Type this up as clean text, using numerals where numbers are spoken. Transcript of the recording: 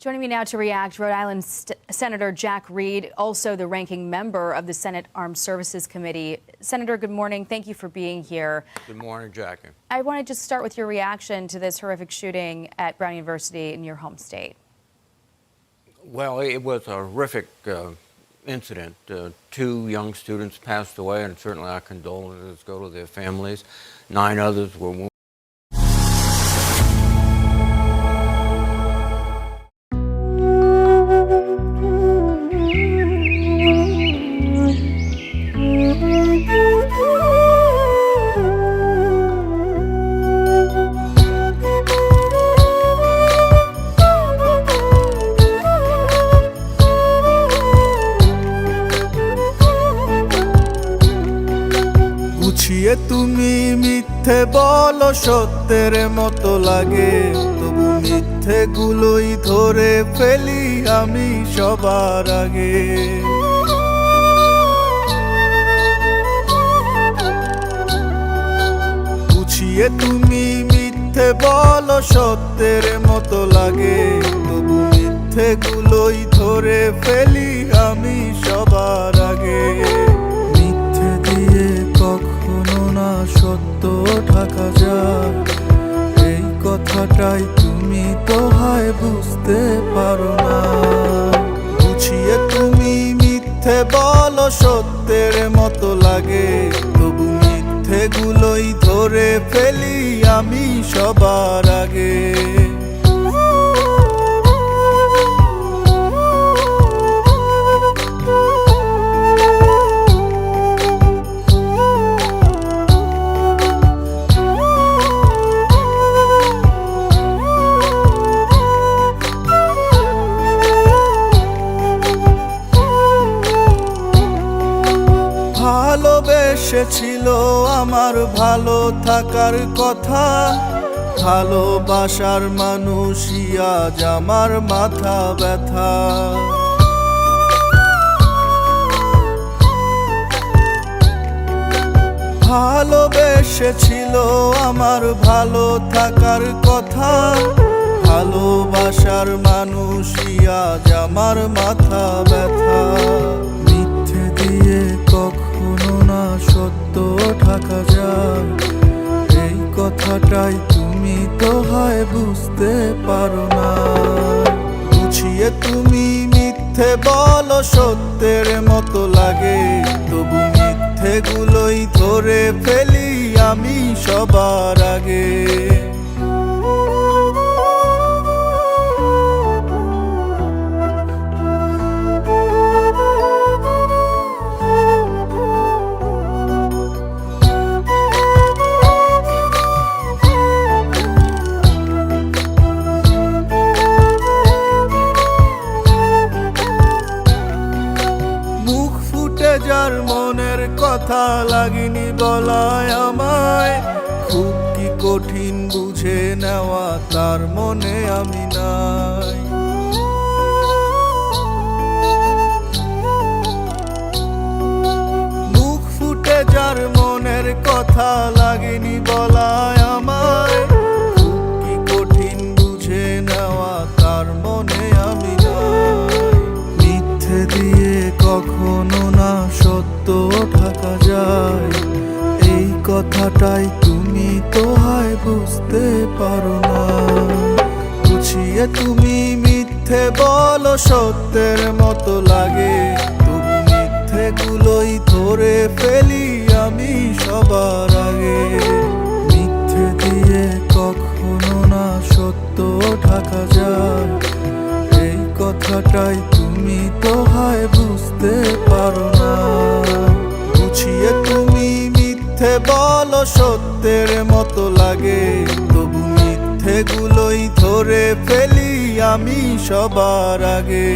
Joining me now to react, Rhode Island Senator Jack Reed, also the ranking member of the Senate Armed Services Committee. Senator, good morning. Thank you for being here. Good morning, Jackie. I want to just start with your reaction to this horrific shooting at Brown University in your home state. Well, it was a horrific incident. 2 young students passed away, and certainly our condolences go to their families. 9 others were wounded. গুছিয়ে তুমি মিথ্যে বলো সত্যের মতো লাগে, তবু মিথ্যে গুলোই ধরে ফেলি আমি সবার আগে। গুছিয়ে তুমি মিথ্যে বলো সত্যের মতো লাগে, তবু মিথ্যে গুলোই ধরে ফেলি আমি সবার আগে। মিথ্যে দিয়ে কখনো না সত্য ঢাকা যায়, এই কথাটাই তুমি তো হয় বুঝতে পারো না। গুছিয়ে তুমি মিথ্যে বলো সত্যের মতো লাগে, তবু মিথ্যে গুলোই ধরে ফেলি আমি সবার আগে। ভালোবেসেছিল আমার ভালো থাকার কথা, ভালোবাসার মানুষই আজ আমার মাথা ব্যথা। ভালোবেসেছিল আমার ভালো থাকার কথা, ভালোবাসার মানুষই আজ আমার মাথা ব্যথা। মিথ্যে দিয়ে কখনো না সত্য ঢাকা যায়, এই কথাটাই তুমি তো হয় বুঝতে পারো না। গুছিয়ে তুমি মিথ্যে বলো সত্যের মতো লাগে, তবু মিথ্যে গুলোই ধরে ফেলি আমি সবার আগে। যার মনের কথা লাগেনি বলায় আমায়, খুব কি কঠিন বুঝে নেওয়া তার মনে আমি নাই। মুখ ফুটে যার মনের কথা লাগেনি বলায় আমায়, খুব কি কঠিন বুঝে নেওয়া তার মনে আমি নাই। মিথ্যে দিয়ে কখনো না সত্য ঢাকা যায়, এই কথাটাই তুমি তো হয় বুঝতে পারো না। গুছিয়ে তুমি মিথ্যে বলো সত্যের মতো লাগে, তবু মিথ্যে গুলোই ধরে ফেলি আমি সবার আগে। মিথ্যে দিয়ে কখনো না সত্য ঢাকা যায়, এই কথাটাই তুমি তো হয় বুঝতে পারো না। গুছিয়ে তুমি মিথ্যে বলো সত্যের মতো লাগে, তবু মিথ্যে গুলোই ধরে ফেলি আমি সবার আগে।